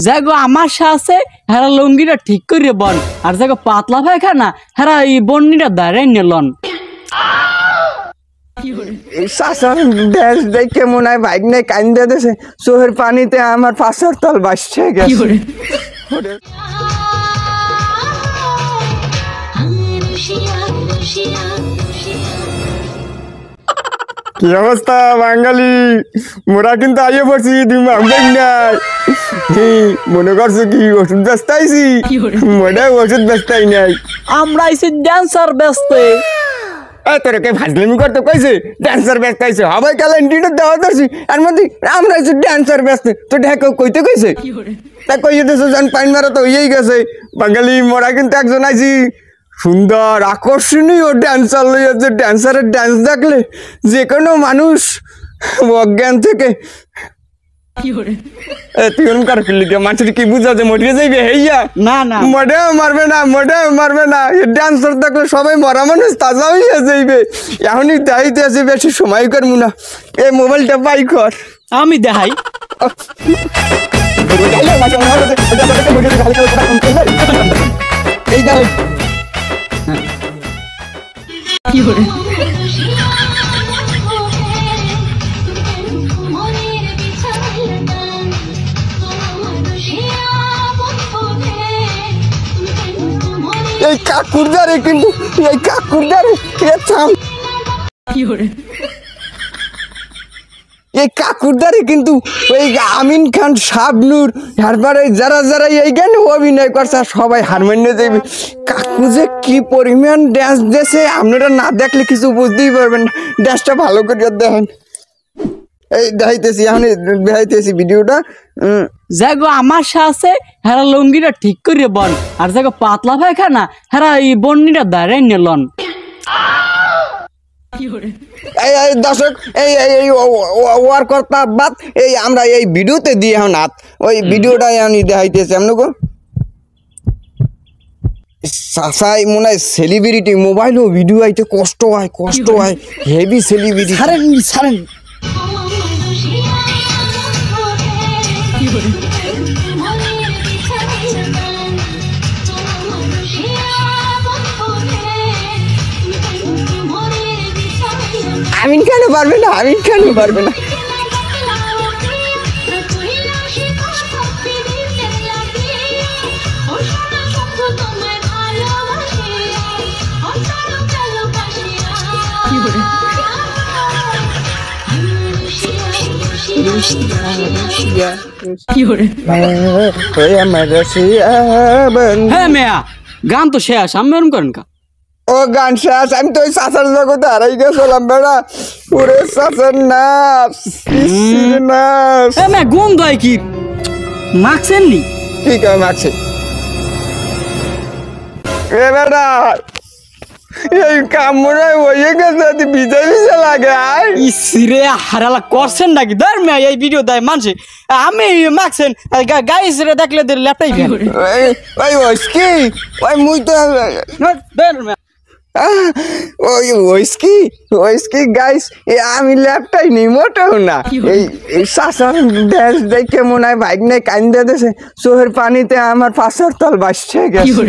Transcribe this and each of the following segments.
যাগো আমার সাথে হেরা লুঙ্গিটা ঠিক করে বন আর যাগো পাতলা পায়খানা হেরা এই বন্নিটা দাঁড়াই নিলন শাসন দেশ দেখে মনে হয় বাইক নিয়ে কান্দে দেশে চোখের পানিতে আমার পাশের তল বাসছে গেছে। কি অবস্থা বাঙালি, মোরা কিন্তু আইয়ে পড়ছি, তুমি ভাববেন নাই মনে করছো কি ওষুধ ব্যস্ত আইছি? মনে ওষুধ ব্যস্তাই নাই, আমরা আইছি ড্যান্সার ব্যস্ত। তোরা কে ফাজলামি করতে কইছে ড্যান্সার ব্যস্ত আইছে? সবাই ক্যালেন্ডার দেওয়া ধরছি আর মধ্যে আমরা আইছি ড্যান্সার ব্যস্ত। তো ঢাকা কইতে কইছে তা কইয়ে দেছো জান পাইন মারা তো হইয়াই গেছে। বাঙালি মোরা কিন্তু একজন আইছি সুন্দর আকর্ষণীয় ড্যান্সার লইয়াছে। ড্যান্সারের ড্যান্স দেখলে যে কোনো মানুষ অজ্ঞান থেকে মানুষের কি বুঝা যে মরিয়ে যাইবে হেইয়া? না না মোটেও মারবে না, মোটেও মারবে না। ড্যান্সার দেখলে সবাই মরা মানুষ তাজা হইয়া যাইবে। এখনই দেখাইতে আছে, বেশি সময় করবো না। এই মোবাইলটা বাই কর, আমি দেখাই। এই দাও কি করে এই কাকুরদারে কিন্তু এই কাকুরদারে এই কাকুরদারে কিন্তু ওই আমিন খান, শাবনূর, তারপরে যারা যারা এই গানে অভিনয় করছে সবাই হারমোনিয়ামে যাইবে। কাকু যে কি পরিমাণ ড্যান্স দিয়েছে আপনারা না দেখলে কিছু বুঝতেই পারবেন না। ড্যান্সটা ভালো করে দেখেন। এই দেখাইতেছি, এখন দেখাইতেছি ভিডিওটা। যাগো আমার সাথে হেরা লুঙ্গিটা ঠিক করে বন আর যাগো পাতলা পায়খানা হেরা এই বন্নিটা দাঁড়াই নিলন। এই দর্শক, এই ওয়ার কর্তা বাদ এই আমরা এই ভিডিওতে দিয়ে এখন হাত ওই ভিডিওটা আমি দেখাইতেছি আপনাকে। সাসাই মনে হয় সেলিব্রিটি, মোবাইলও ভিডিও আইতে কষ্ট হয়, কষ্ট হয়, হেভি সেলিব্রিটি। ছাড়েন ছাড়েন। আমিন কেন পারবে না? আমিন কেন পারবে না? হ্যাঁ মেয়া, গান তো শেষ, আমি এরকম করেন কা? ও গান শেষ, আমি তো ওই চাচার জগতে হারাই গেছিলাম বেড়া। পুরে চাচার নাচ নাচ গুম দয় কি মাখছেন নি? ঠিক আছে মাখছে। এ বেড়া এই কাম মনে হয় হয়ে গেছে, ভিজা ভিজা লাগে। আর ইসরে হারালা করছেন নাকি? ধর মেয়া এই ভিডিও দেয় মানুষে আমি মাখছেন গাইস রে দেখলে ল্যাপটাই ওই ওইসকি ওই মুই তো ওইসকি গাইস আমি ল্যাপটাই নি মোটেও না। এই শাসন ড্যান্স দেখে মনে হয় বাইক নিয়ে কান্দে দেশে চোখের পানিতে আমার পাশের তল বাসছে গেছে।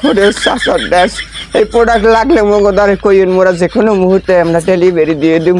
ওরে শাসন ড্যান্স এই প্রোডাক্ট লাগলে মগো দ্বারে কইন মোরা যে কোনো মুহূর্তে আমরা ডেলিভারি দিয়ে দিব।